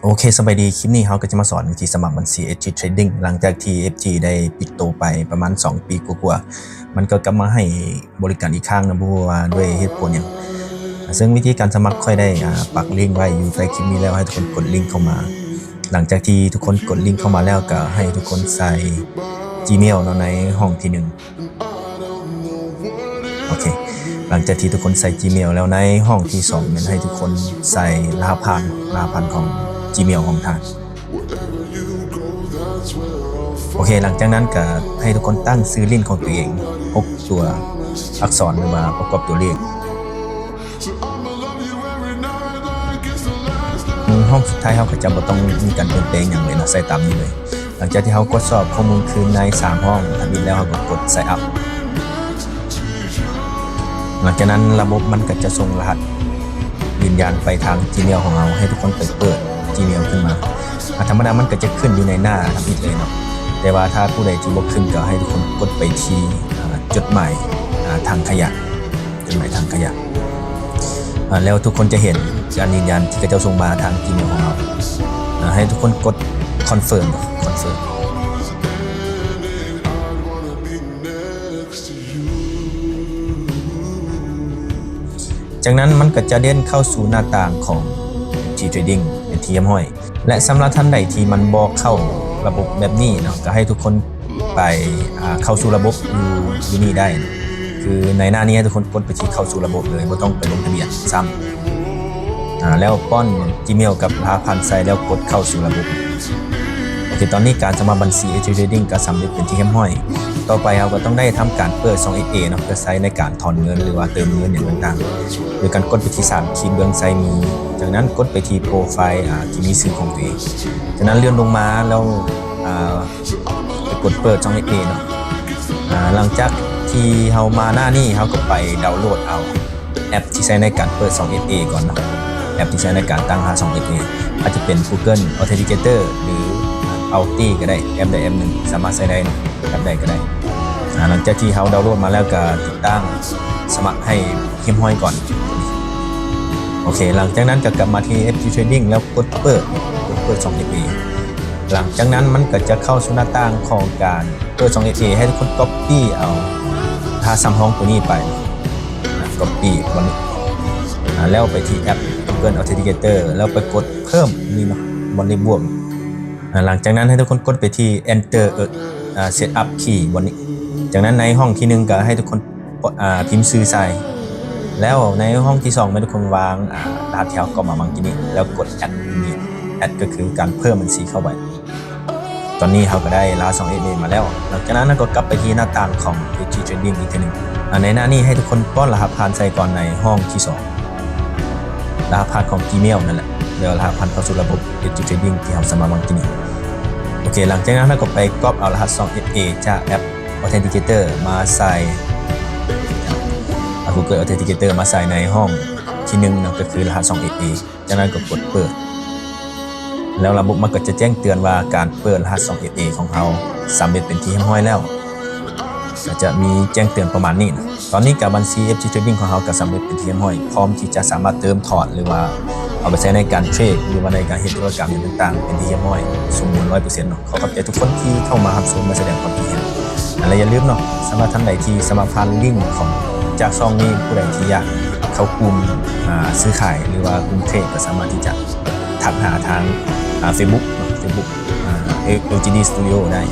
โอเคสบายดีคลิปนี้เขาก็จะมาสอนวิธีสมัครบัญชี FG Trading หลังจากที่ FG ได้ปิดตัวไปประมาณ2ปีกว่าๆมันก็กลับมาให้บริการอีกครั้งนะบ่รู้ว่าด้วยเหตุผลหยังซึ่งวิธีการสมัครค่อยได้ปักลิงก์ไว้อยู่ใต้คลิปนี้แล้วให้ทุกคนกดลิงก์เข้ามาหลังจากที่ทุกคนกดลิงก์เข้ามาแล้วก็ให้ทุกคนใส่ Gmail เนาะในห้องที่1โอเคหลังจากที่ทุกคนใส่ Gmail แล้วในห้องที่2มันให้ทุกคนใส่รหัสผ่านของ Gmail ของท่านโอเคหลังจากนั้นก็ให้ทุกคนตั้งชื่อลิ้นของตัวเอง6ตัวอักษรหรือว่าประกอบตัวเลขห้องสุดท้ายเขาก็จะบ่ต้องมีการเปลี่ยนแปลงอย่างเลยเนาะใส่ตามนี้เลยหลังจากที่เขากดสอบข้อมูลคืนใน3ห้องทำบิดแล้วเขาก็กด sign up หลังจากนั้นระบบมันก็จะส่งรหัสยืนยันไปทาง Gmail ของเราให้ทุกคนไปเปิด Gmail ขึ้นมาธรรมดามันก็จะขึ้นอยู่ในหน้าทำบิดเลยเนาะแต่ว่าถ้าผู้ใดที่บ่ขึ้นก็ให้ทุกคนกดไปที่จดหมายทางขยะจดหมายทางขยะแล้วทุกคนจะเห็นการยืนยันที่จะส่งมาทาง Gmail ของเราให้ทุกคนกด confirm จากนั้นมันก็จะเด่นเข้าสู่หน้าต่างของ FG Trading เป็นที่เรียบร้อยและสำหรับท่านใดที่มันบ่เข้าระบบแบบนี้เนาะก็ให้ทุกคนไปเข้าสู่ระบบอยู่นี่ได้คือในหน้านี้ให้ทุกคนกดไปที่เข้าสู่ระบบเลยไม่ต้องไปลงทะเบียนซ้ำแล้วป้อน Gmail กับรหัสผ่านใส่แล้วกดเข้าสู่ระบบโอเคตอนนี้การสมัครบัญชี FG Trading ก็สำเร็จเป็นที่เรียบร้อยต่อไปเราก็ต้องได้ทำการเปิด 2FA เนาะเพื่อใช้ในการถอนเงินหรือว่าเติมเงินอย่างต่างๆโดยการกดไปที่3ขีดเบื้องซ้ายมือจากนั้นกดไปที่โปรไฟล์ที่มีชื่อของตัวเองจากนั้นเลื่อนลงมาแล้วไปกดเปิด 2FA เนาะหลังจากที่เฮามาหน้านี้เฮาก็ไปดาวน์โหลดเอาแอปที่ใช้ในการเปิด 2FA ก่อนเนาะแอปที่ใช้ในการตั้งรหัส 2FA อาจจะเป็น Google Authenticator หรือ Authy ก็ได้แอปใดแอปหนึ่งสามารถใช้ได้เนาะแอปใดก็ได้หลังจากที่เฮาดาวน์โหลดมาแล้วก็ติดตั้งสมัครให้เรียบร้อยก่อนโอเคหลังจากนั้นก็กลับมาที่ FG Trading แล้วกดเปิด 2FA หลังจากนั้นมันก็จะเข้าสู่หน้าต่างของการเปิด 2FA ให้ทุกคน copy เอาถ้าซ้ำห้องตัวนี้ไป copy วันนี้แล้วไปที่แอป Google Authenticator แล้วไปกดเพิ่มนี่เนาะบนนี้บวกหลังจากนั้นให้ทุกคนกดไปที่ enter setup key บนนี้จากนั้นในห้องที่1ก็ให้ทุกคนพิมพ์ชื่อใส่แล้วในห้องที่2ให้ทุกคนวางรหัสแถวก็มาบางทีนี้แล้วกด add นี่ add ก็คือการเพิ่มบัญชีเข้าไปตอนนี้เราก็ได้รหัส 2FA มาแล้วหลังจากนั้นก็กลับไปที่หน้าต่างของ FG Trading อีกทีนึงในหน้านี้ให้ทุกคนป้อนรหัสผ่านใส่ก่อนในห้องที่2รหัสผ่านของ Gmail นั่นแหละแล้วรหัสผ่านเข้าสู่ระบบ FG Trading ที่เราสมัครบางทีนี้โอเคหลังจากนั้นเราก็ไปก๊อปเอารหัส 2FA จากแอป Authenticator มาใส่ Google Authenticator มาใส่ในห้องที่1นะก็คือรหัส 2FA จากนั้นก็กดเปิดแล้วระบบมันก็จะแจ้งเตือนว่าการเปิดรหัส 2FA ของเราสำเร็จเป็นที่เรียบร้อยแล้วก็จะมีแจ้งเตือนประมาณนี้นะตอนนี้กับบัญชี FG Trading ของเราก็สำเร็จเป็นที่เรียบร้อยพร้อมที่จะสามารถเติมถอนหรือว่าเอาไปใช้ในการเทรดหรือว่าในการเฮ็ดธุรกรรมต่างๆเป็นที่เรียบร้อยสมบูรณ์ 100% เนาะขอขอบใจทุกคนที่เข้ามารับชมมาแสดงความคิดเห็นและอย่าลืมเนาะสำหรับท่านใดที่สมัครผ่านลิงก์ของจากช่องนี้ผู้ใดที่อยากเข้ากลุ่มซื้อขายหรือว่ากลุ่มเทรดก็สามารถที่จะทักหาทางFacebook LGD Studio ได้